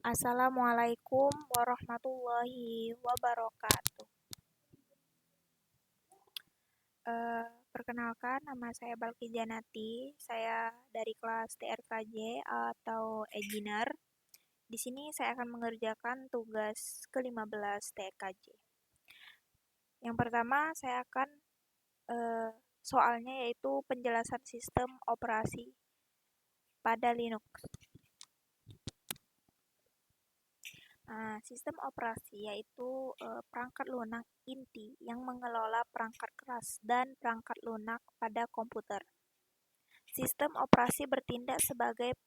Assalamualaikum warahmatullahi wabarakatuh. Perkenalkan, nama saya Balki Janati. Saya dari kelas TRKJ atau Engineer. Di sini saya akan mengerjakan tugas ke-15 TRKJ. Yang pertama, saya akan soalnya yaitu penjelasan sistem operasi pada Linux. Sistem operasi yaitu perangkat lunak inti yang mengelola perangkat keras dan perangkat lunak pada komputer. Sistem operasi bertindak sebagai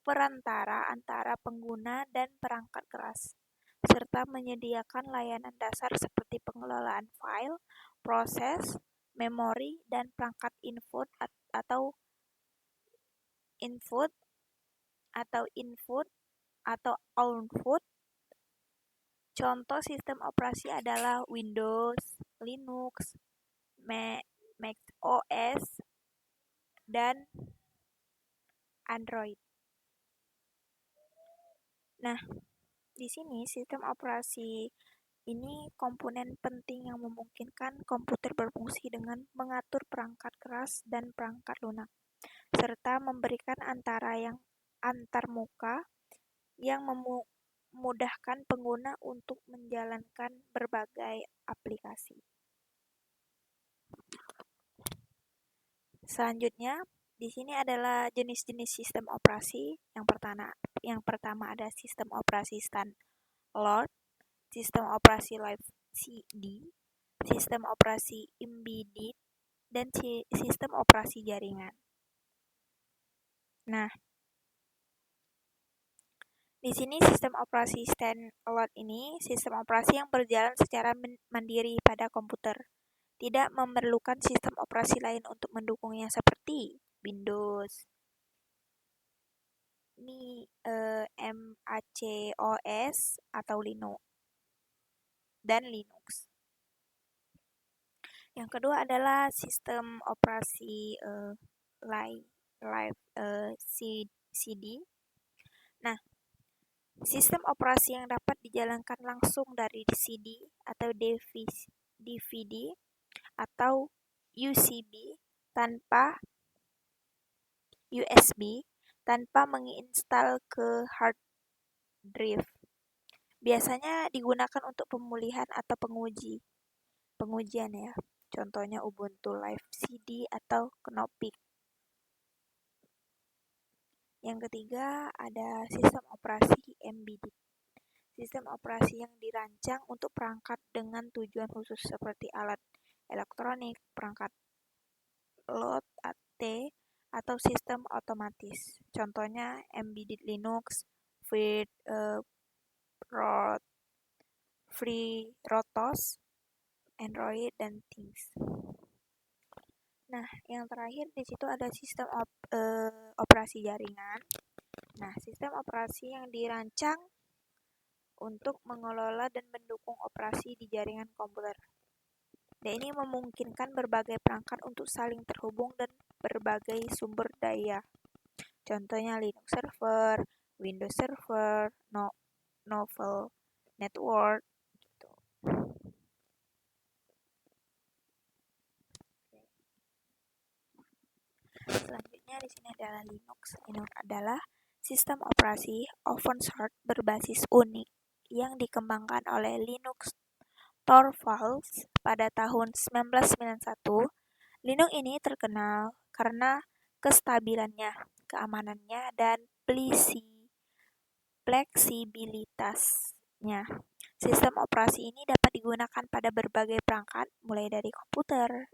perantara antara pengguna dan perangkat keras, serta menyediakan layanan dasar seperti pengelolaan file, proses, memori, dan perangkat input atau output. Contoh sistem operasi adalah Windows, Linux, Mac OS, dan Android. Nah, di sini sistem operasi ini komponen penting yang memungkinkan komputer berfungsi dengan mengatur perangkat keras dan perangkat lunak, serta memberikan antarmuka yang memudahkan pengguna untuk menjalankan berbagai aplikasi. Selanjutnya, di sini adalah jenis-jenis sistem operasi. Yang pertama ada sistem operasi standalone, sistem operasi live CD, sistem operasi embedded, dan sistem operasi jaringan. Nah, di sini sistem operasi standalone ini sistem operasi yang berjalan secara mandiri pada komputer. Tidak memerlukan sistem operasi lain untuk mendukungnya seperti Windows, macOS atau Linux. Yang kedua adalah sistem operasi live CD. Nah, sistem operasi yang dapat dijalankan langsung dari CD atau DVD atau USB tanpa menginstal ke hard drive. Biasanya digunakan untuk pemulihan atau pengujian ya. Contohnya Ubuntu Live CD atau Knoppix. Yang ketiga ada sistem operasi embedded. Sistem operasi yang dirancang untuk perangkat dengan tujuan khusus seperti alat elektronik, perangkat load atau sistem otomatis. Contohnya embedded Linux, FreeRTOS, Android, dan Things. Nah, yang terakhir di situ ada sistem operasi jaringan. Nah, sistem operasi yang dirancang untuk mengelola dan mendukung operasi di jaringan komputer. Dan ini memungkinkan berbagai perangkat untuk saling terhubung dan berbagai sumber daya. Contohnya Linux Server, Windows Server, Novel Network, gitu. Selanjutnya di sini adalah Linux. Linux adalah sistem operasi open source berbasis Unix yang dikembangkan oleh Linus Torvalds pada tahun 1991. Linux ini terkenal karena kestabilannya, keamanannya, dan fleksibilitasnya. Sistem operasi ini dapat digunakan pada berbagai perangkat, mulai dari komputer,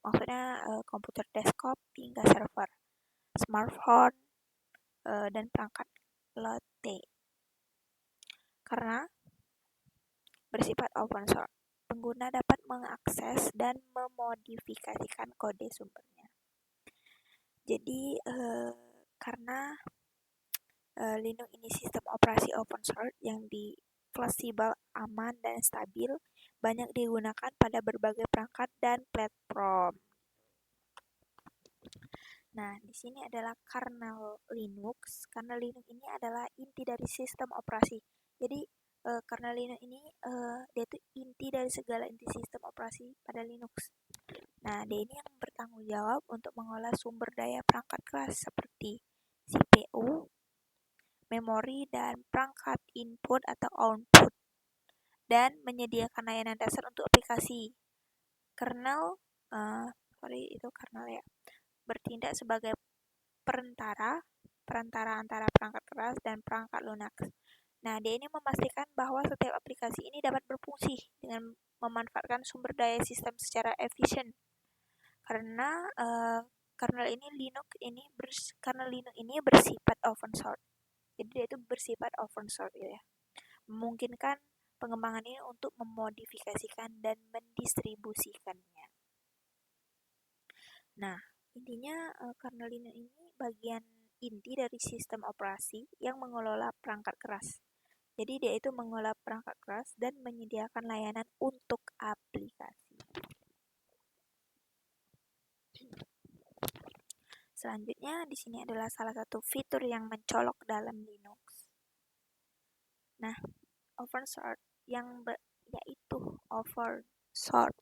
maksudnya komputer desktop hingga server, smartphone, dan perangkat LTE. Karena bersifat open source, pengguna dapat mengakses dan memodifikasikan kode sumbernya. Jadi karena Linux ini sistem operasi open source yang fleksibel, aman, dan stabil, banyak digunakan pada berbagai perangkat dan platform. Nah, di sini adalah kernel Linux. Kernel Linux ini adalah inti dari sistem operasi. Jadi, kernel Linux ini dia itu inti dari segala inti sistem operasi pada Linux. Nah, dia ini yang bertanggung jawab untuk mengolah sumber daya perangkat keras seperti CPU, memori, dan perangkat input atau output, dan menyediakan layanan dasar untuk aplikasi. Kernel, itu kernel ya, bertindak sebagai perantara antara perangkat keras dan perangkat lunak. Nah, dia ini memastikan bahwa setiap aplikasi ini dapat berfungsi dengan memanfaatkan sumber daya sistem secara efisien. Karena kernel Linux ini bersifat open source. Jadi dia itu bersifat open source gitu ya. Memungkinkan pengembangan ini untuk memodifikasikan dan mendistribusikannya. Nah, intinya kernel Linux ini bagian inti dari sistem operasi yang mengelola perangkat keras. Jadi dia itu mengelola perangkat keras dan menyediakan layanan untuk aplikasi. Selanjutnya di sini adalah salah satu fitur yang mencolok dalam Linux. Nah, yaitu open source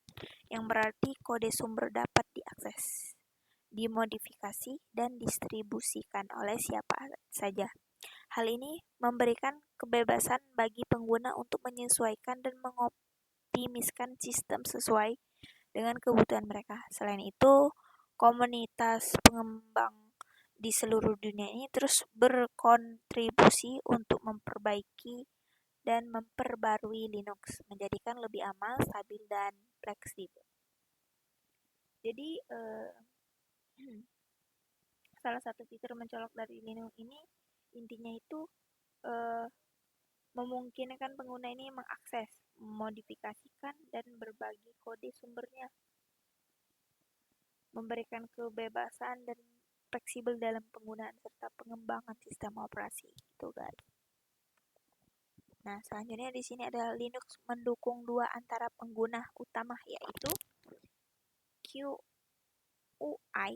yang berarti kode sumber dapat diakses, dimodifikasi, dan distribusikan oleh siapa saja. Hal ini memberikan kebebasan bagi pengguna untuk menyesuaikan dan mengoptimiskan sistem sesuai dengan kebutuhan mereka. Selain itu, komunitas pengembang di seluruh dunia ini terus berkontribusi untuk memperbaiki dan memperbarui Linux, menjadikan lebih aman, stabil, dan fleksibel. Jadi, salah satu fitur mencolok dari Linux ini intinya itu memungkinkan pengguna ini mengakses, memodifikasikan, dan berbagi kode sumbernya, memberikan kebebasan dan fleksibel dalam penggunaan serta pengembangan sistem operasi. Itu guys. Nah, selanjutnya di sini ada Linux mendukung dua antara pengguna utama, yaitu GUI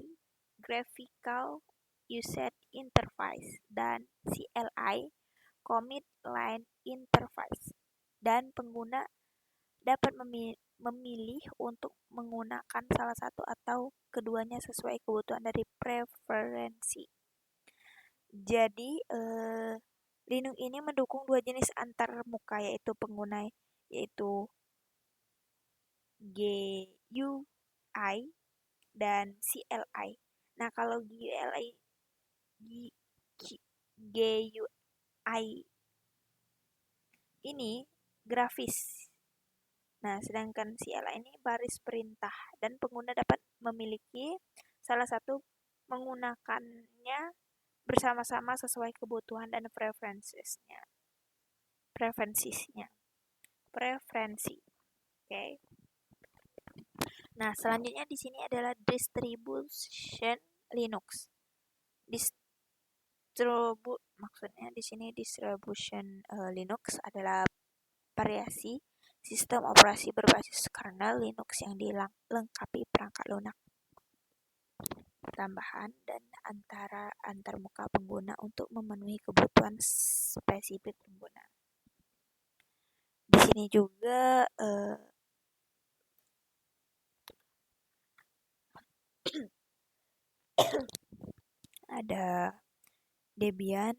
Graphical User Interface dan CLI Command Line Interface, dan pengguna dapat memilih untuk menggunakan salah satu atau keduanya sesuai kebutuhan dari preferensi. Jadi, Linux ini mendukung dua jenis antarmuka yaitu pengguna, yaitu GUI dan CLI. Nah, kalau GUI ini grafis. Nah, sedangkan CLI ini baris perintah, dan pengguna dapat memiliki salah satu menggunakannya bersama-sama sesuai kebutuhan dan preferensinya. Preferensi. Oke. Nah, selanjutnya di sini adalah distribution Linux. Maksudnya di sini distribution Linux adalah variasi sistem operasi berbasis kernel Linux yang dilengkapi perangkat lunak tambahan dan antarmuka pengguna untuk memenuhi kebutuhan spesifik pengguna. Di sini juga ada Debian,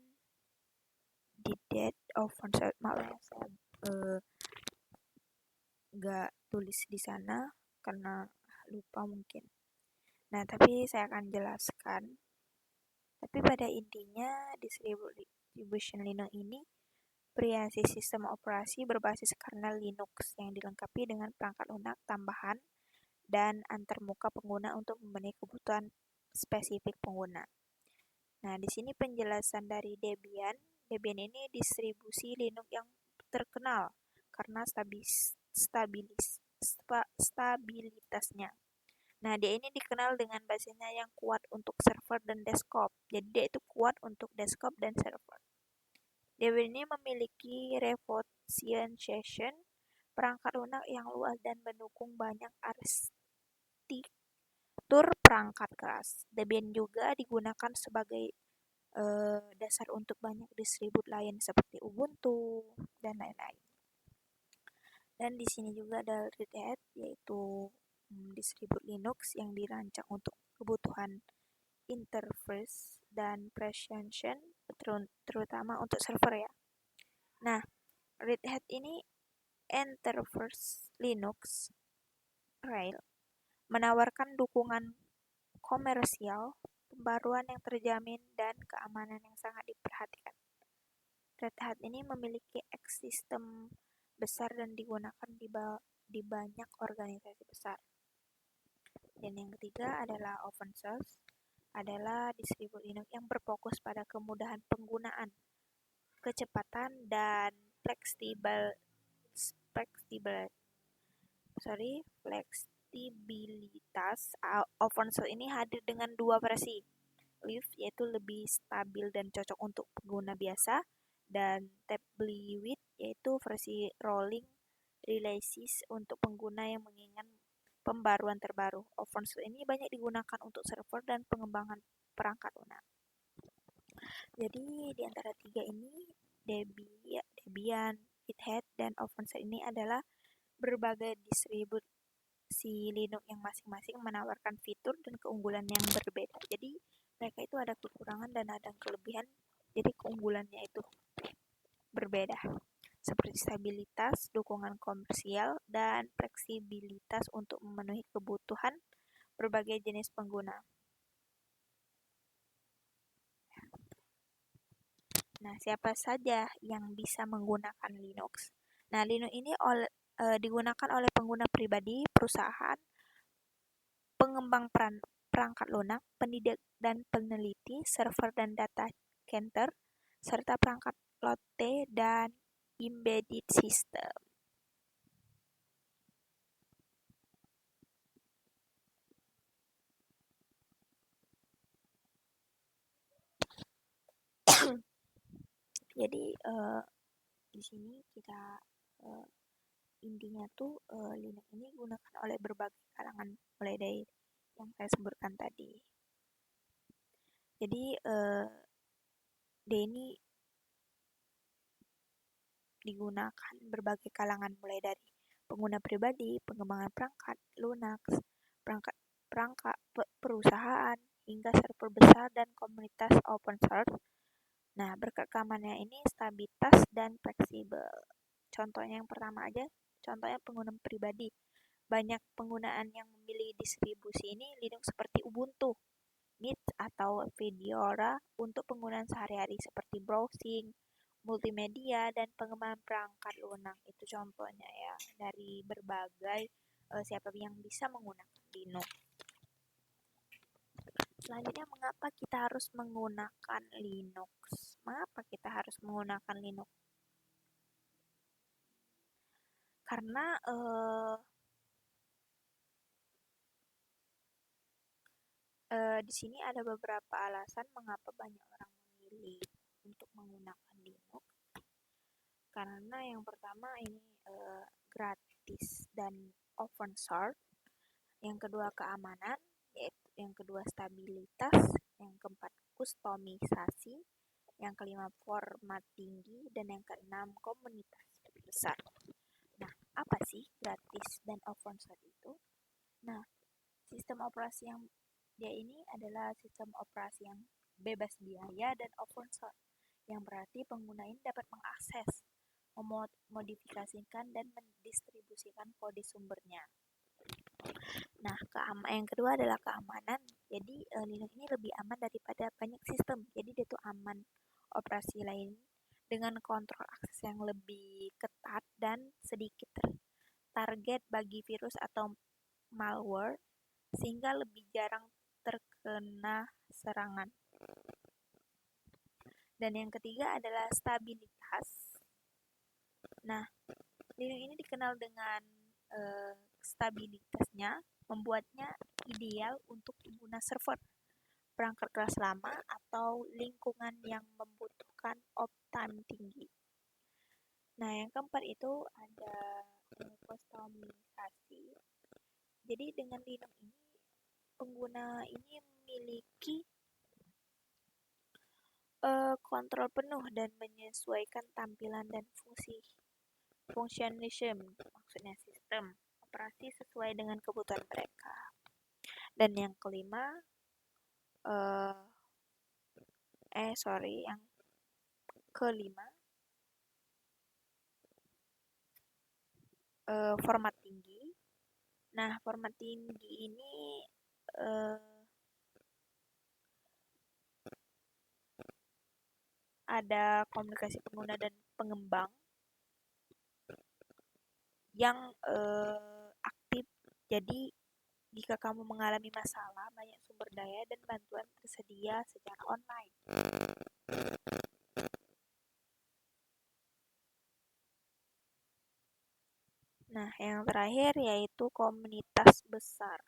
open source. Maaf ya, saya nggak tulis di sana karena lupa mungkin. Nah, tapi saya akan jelaskan. Tapi pada intinya distribution Linux ini variasi sistem operasi berbasis kernel Linux yang dilengkapi dengan perangkat lunak tambahan dan antarmuka pengguna untuk memenuhi kebutuhan spesifik pengguna. Nah, di sini penjelasan dari Debian. Debian ini distribusi Linux yang terkenal karena stabilitasnya. Nah, dia ini dikenal dengan basisnya yang kuat untuk server dan desktop. Jadi dia itu kuat untuk desktop dan server. Debian ini memiliki arsitektur perangkat keras. Debian juga digunakan sebagai dasar untuk banyak distribut lain seperti Ubuntu dan lain-lain. Dan di sini juga ada Red Hat, yaitu distribut Linux yang dirancang untuk kebutuhan interface dan presentation, terutama untuk server ya. Nah, Red Hat ini Enterprise Linux Rail menawarkan dukungan komersial, pembaruan yang terjamin, dan keamanan yang sangat diperhatikan. Red Hat ini memiliki ekosistem besar dan digunakan di banyak organisasi besar. Dan yang ketiga adalah open source, adalah distribusi Linux yang berfokus pada kemudahan penggunaan, kecepatan, dan fleksibilitas. Open source ini hadir dengan dua versi. Live yaitu lebih stabil dan cocok untuk pengguna biasa, dan Tabliwit yaitu versi rolling releases untuk pengguna yang menginginkan pembaruan terbaru. Open source ini banyak digunakan untuk server dan pengembangan perangkat lunak. Jadi di antara tiga ini, Debian, Red Hat, dan open source ini adalah berbagai distribusi Linux yang masing-masing menawarkan fitur dan keunggulan yang berbeda. Jadi mereka itu ada kekurangan dan ada kelebihan, jadi keunggulannya itu berbeda, seperti stabilitas, dukungan komersial, dan fleksibilitas untuk memenuhi kebutuhan berbagai jenis pengguna. Nah, siapa saja yang bisa menggunakan Linux? Nah, Linux ini digunakan oleh pengguna pribadi, perusahaan, pengembang perangkat lunak, pendidik dan peneliti, server dan data center, serta perangkat lotte dan embedded system. Jadi di sini kita intinya tuh Linux ini digunakan oleh berbagai kalangan, mulai dari yang saya sebutkan tadi. Jadi dia ini digunakan berbagai kalangan, mulai dari pengguna pribadi, pengembangan perangkat lunak, perangkat perusahaan, hingga server besar dan komunitas open source. Nah, berkat keamanannya ini stabilitas dan fleksibel. Contohnya yang pertama aja, contohnya pengguna pribadi. Banyak penggunaan yang memilih distribusi ini Linux seperti Ubuntu, Mint, atau Fedora untuk penggunaan sehari-hari seperti browsing, multimedia, dan pengembangan perangkat lunak. Itu contohnya ya, dari berbagai siapa yang bisa menggunakan Linux. Selanjutnya, mengapa kita harus menggunakan Linux? Mengapa kita harus menggunakan Linux? Karena di sini ada beberapa alasan mengapa banyak orang memilih untuk menggunakan Linux. Karena yang pertama ini gratis dan open source. Yang kedua keamanan, yang kedua stabilitas, yang keempat kustomisasi, yang kelima format tinggi, dan yang keenam komunitas besar. Nah, apa sih gratis dan open source itu? Nah, sistem operasi yang dia ini adalah sistem operasi yang bebas biaya dan open source, yang berarti pengguna ini dapat mengakses, memodifikasikan, dan mendistribusikan kode sumbernya. Nah, yang kedua adalah keamanan. Jadi Linux ini lebih aman daripada banyak sistem. Jadi dia tuh aman operasi lain dengan kontrol akses yang lebih ketat dan sedikit target bagi virus atau malware, sehingga lebih jarang terkena serangan. Dan yang ketiga adalah stabilitas. Nah, Linux ini dikenal dengan stabilitasnya, membuatnya ideal untuk pengguna server, perangkat keras lama, atau lingkungan yang membutuhkan uptime tinggi. Nah, yang keempat itu ada kustomisasi. Jadi dengan Linux ini pengguna ini memiliki kontrol penuh dan menyesuaikan tampilan dan functionalism, maksudnya sistem operasi sesuai dengan kebutuhan mereka. Dan yang kelima, yang kelima, format tinggi. Nah, format tinggi ini ada komunikasi pengguna dan pengembang yang aktif. Jadi, jika kamu mengalami masalah, banyak sumber daya dan bantuan tersedia secara online. Nah, yang terakhir yaitu komunitas besar.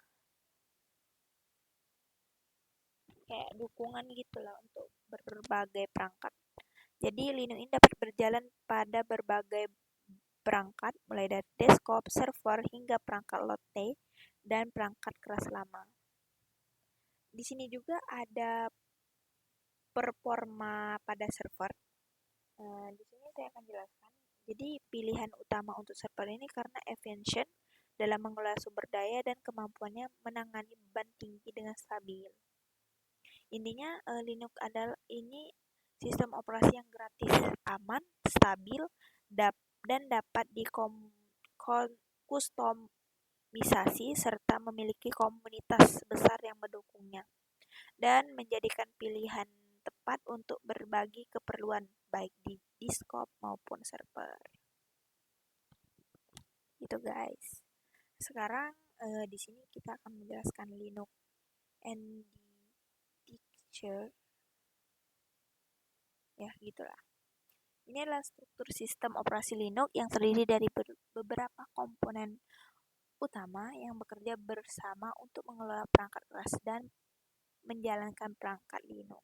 Kayak dukungan gitulah untuk berbagai perangkat. Jadi Linux ini dapat berjalan pada berbagai perangkat, mulai dari desktop, server, hingga perangkat lotte dan perangkat keras lama. Di sini juga ada performa pada server. Di sini saya akan jelaskan. Jadi pilihan utama untuk server ini karena efisien dalam mengelola sumber daya dan kemampuannya menangani beban tinggi dengan stabil. Intinya Linux adalah ini sistem operasi yang gratis, aman, stabil, dan dapat kustomisasi serta memiliki komunitas besar yang mendukungnya dan menjadikan pilihan tepat untuk berbagi keperluan baik di desktop maupun server. Gitu guys. Sekarang di sini kita akan menjelaskan Linux and the teacher. Ya, gitulah. Ini adalah struktur sistem operasi Linux yang terdiri dari beberapa komponen utama yang bekerja bersama untuk mengelola perangkat keras dan menjalankan perangkat Linux.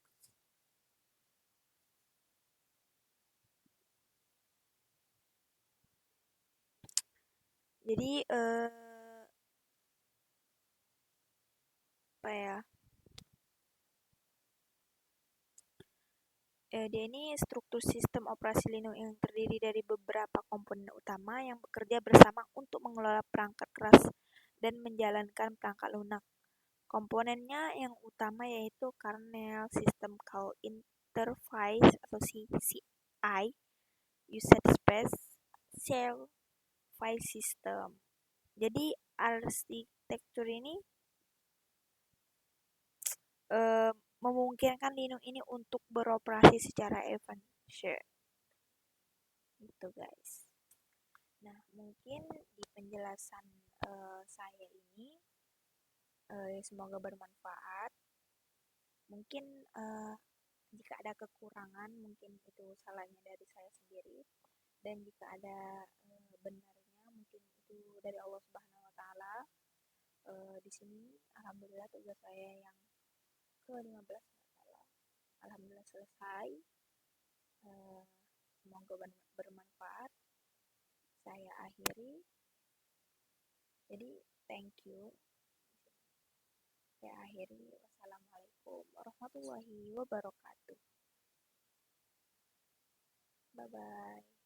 Jadi dia ini struktur sistem operasi Linux yang terdiri dari beberapa komponen utama yang bekerja bersama untuk mengelola perangkat keras dan menjalankan perangkat lunak. Komponennya yang utama yaitu kernel, system call interface atau CCI, user space, shell, file system. Jadi arsitektur ini memungkinkan Linux ini untuk beroperasi secara efisien. Gitu guys. Nah, mungkin di penjelasan saya ini semoga bermanfaat. Mungkin jika ada kekurangan, mungkin itu salahnya dari saya sendiri. Dan jika ada benarnya, mungkin itu dari Allah Subhanahu Wa Taala. Di sini, alhamdulillah tugas saya yang ke-15 alhamdulillah selesai. Semoga bermanfaat. Saya akhiri. Jadi, thank you. Saya akhiri. Wassalamualaikum warahmatullahi wabarakatuh. Bye-bye.